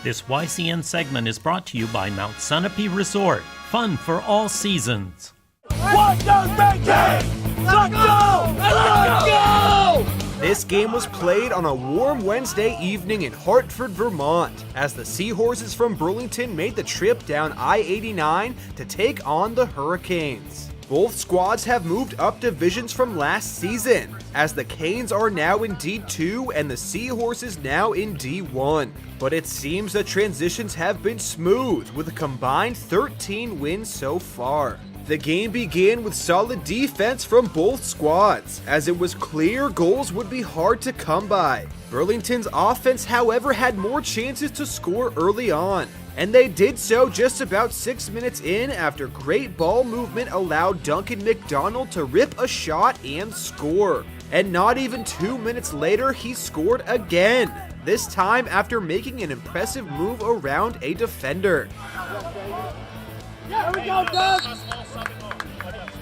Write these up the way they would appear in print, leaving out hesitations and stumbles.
This YCN segment is brought to you by Mount Sunapee Resort. Fun for all seasons. 1, 2, 3, let's go! Let's go! This game was played on a warm Wednesday evening in Hartford, Vermont, as the Seahorses from Burlington made the trip down I-89 to take on the Hurricanes. Both squads have moved up divisions from last season, as the Canes are now in D2 and the Seahorses now in D1. But it seems the transitions have been smooth, with a combined 13 wins so far. The game began with solid defense from both squads, as it was clear goals would be hard to come by. Burlington's offense, however, had more chances to score early on, and they did so just about 6 minutes in after great ball movement allowed Duncan McDonald to rip a shot and score. And not even 2 minutes later, he scored again, this time after making an impressive move around a defender. There we go, Doug!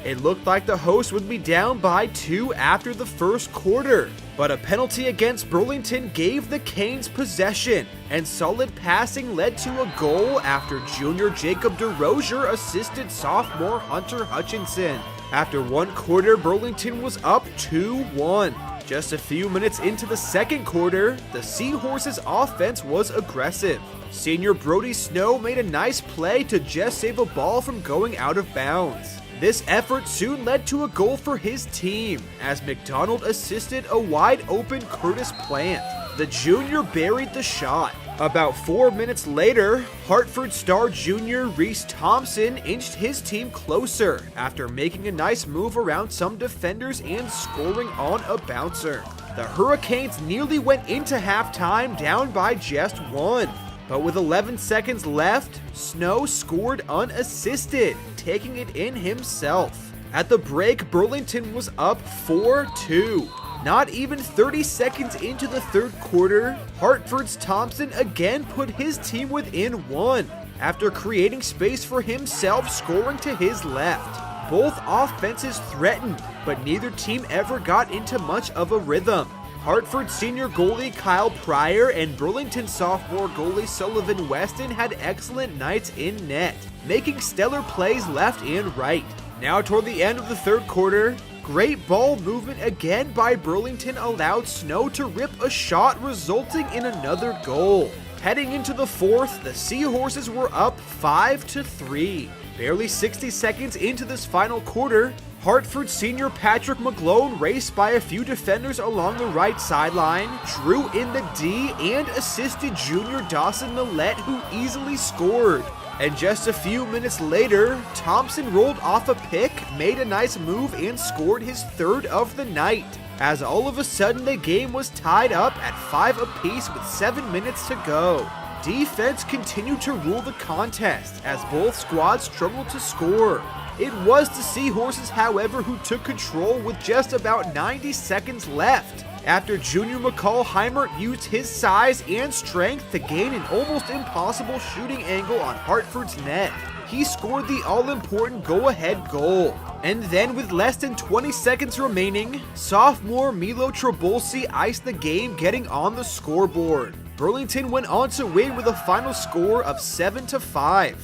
It looked like the hosts would be down by 2 after the first quarter, but a penalty against Burlington gave the Canes possession, and solid passing led to a goal after junior Jacob DeRozier assisted sophomore Hunter Hutchinson. After 1 quarter, Burlington was up 2-1. Just a few minutes into the second quarter, the Seahorses' offense was aggressive. Senior Brody Snow made a nice play to just save a ball from going out of bounds. This effort soon led to a goal for his team, as McDonald assisted a wide-open Curtis Plant. The junior buried the shot. About 4 minutes later, Hartford star junior Reese Thompson inched his team closer after making a nice move around some defenders and scoring on a bouncer. The Hurricanes nearly went into halftime down by just 1. But with 11 seconds left, Snow scored unassisted, taking it in himself. At the break, Burlington was up 4-2. Not even 30 seconds into the third quarter, Hartford's Thompson again put his team within 1, after creating space for himself, scoring to his left. Both offenses threatened, but neither team ever got into much of a rhythm. Hartford senior goalie Kyle Pryor and Burlington sophomore goalie Sullivan Weston had excellent nights in net, making stellar plays left and right. Now toward the end of the third quarter, great ball movement again by Burlington allowed Snow to rip a shot, resulting in another goal. Heading into the fourth, the Seahorses were up 5-3. Barely 60 seconds into this final quarter, Hartford senior Patrick McGlone raced by a few defenders along the right sideline, drew in the D, and assisted junior Dawson Millette, who easily scored. And just a few minutes later, Thompson rolled off a pick, made a nice move, and scored his third of the night, as all of a sudden the game was tied up at 5 apiece with 7 minutes to go. Defense continued to rule the contest as both squads struggled to score. It was the Seahorses, however, who took control with just about 90 seconds left, after junior McCall Heimert used his size and strength to gain an almost impossible shooting angle on Hartford's net. He scored the all-important go-ahead goal. And then with less than 20 seconds remaining, sophomore Milo Trabolsi iced the game, getting on the scoreboard. Burlington went on to win with a final score of 7-5.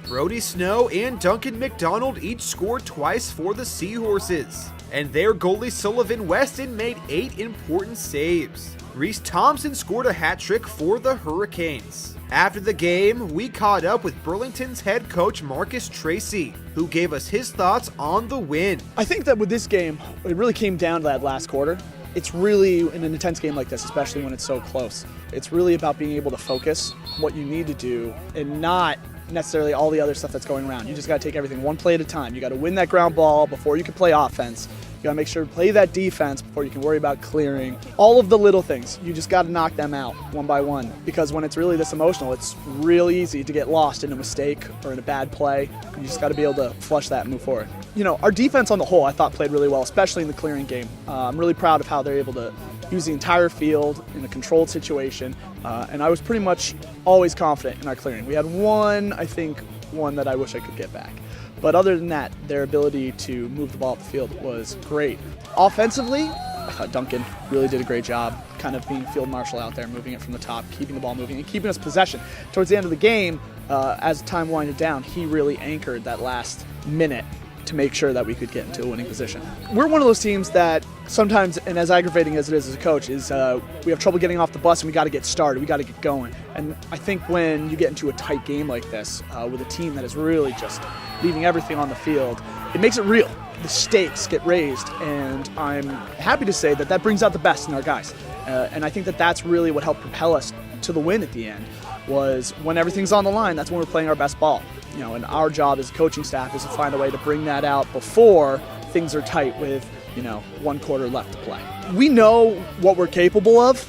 Brody Snow and Duncan McDonald each scored twice for the Seahorses, and their goalie Sullivan Weston made 8 important saves. Reese Thompson scored a hat trick for the Hurricanes. After the game, we caught up with Burlington's head coach Marcus Tracy, who gave us his thoughts on the win. I think that with this game, it really came down to that last quarter. It's really, in an intense game like this, especially when it's so close, it's really about being able to focus what you need to do and not necessarily all the other stuff that's going around. You just got to take everything one play at a time. You got to win that ground ball before you can play offense. You got to make sure to play that defense before you can worry about clearing. All of the little things, you just got to knock them out one by one, because when it's really this emotional, it's really easy to get lost in a mistake or in a bad play. You just got to be able to flush that and move forward. You know, our defense on the whole, I thought played really well, especially in the clearing game. I'm really proud of how they're able to use the entire field in a controlled situation, and I was pretty much always confident in our clearing. We had one that I wish I could get back. But other than that, their ability to move the ball up the field was great. Offensively, I thought Duncan really did a great job kind of being field marshal out there, moving it from the top, keeping the ball moving, and keeping us possession. Towards the end of the game, as time winded down, he really anchored that last minute to make sure that we could get into a winning position. We're one of those teams that sometimes, and as aggravating as it is as a coach, is we have trouble getting off the bus and we got to get started, we got to get going. And I think when you get into a tight game like this with a team that is really just leaving everything on the field, it makes it real. The stakes get raised, and I'm happy to say that that brings out the best in our guys. And I think that that's really what helped propel us to the win at the end, was when everything's on the line, that's when we're playing our best ball. And our job as a coaching staff is to find a way to bring that out before things are tight with, 1 quarter left to play. We know what we're capable of.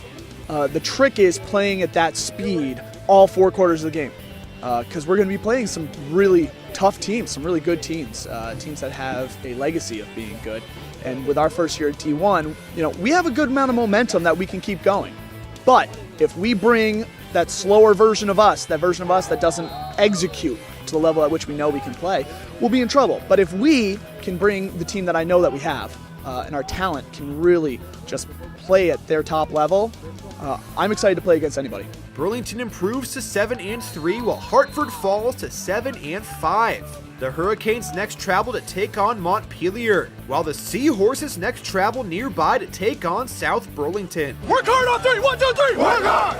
The trick is playing at that speed all 4 quarters of the game, because we're going to be playing some really tough teams, some really good teams, teams that have a legacy of being good. And with our first year at D1, we have a good amount of momentum that we can keep going. But if we bring that slower version of us, that version of us that doesn't execute to the level at which we know we can play, we'll be in trouble. But if we can bring the team that I know that we have, and our talent can really just play at their top level, I'm excited to play against anybody. Burlington improves to 7-3, while Hartford falls to 7-5. The Hurricanes next travel to take on Montpelier, while the Seahorses next travel nearby to take on South Burlington. Work hard on 3. 1, 2, 3. Work hard.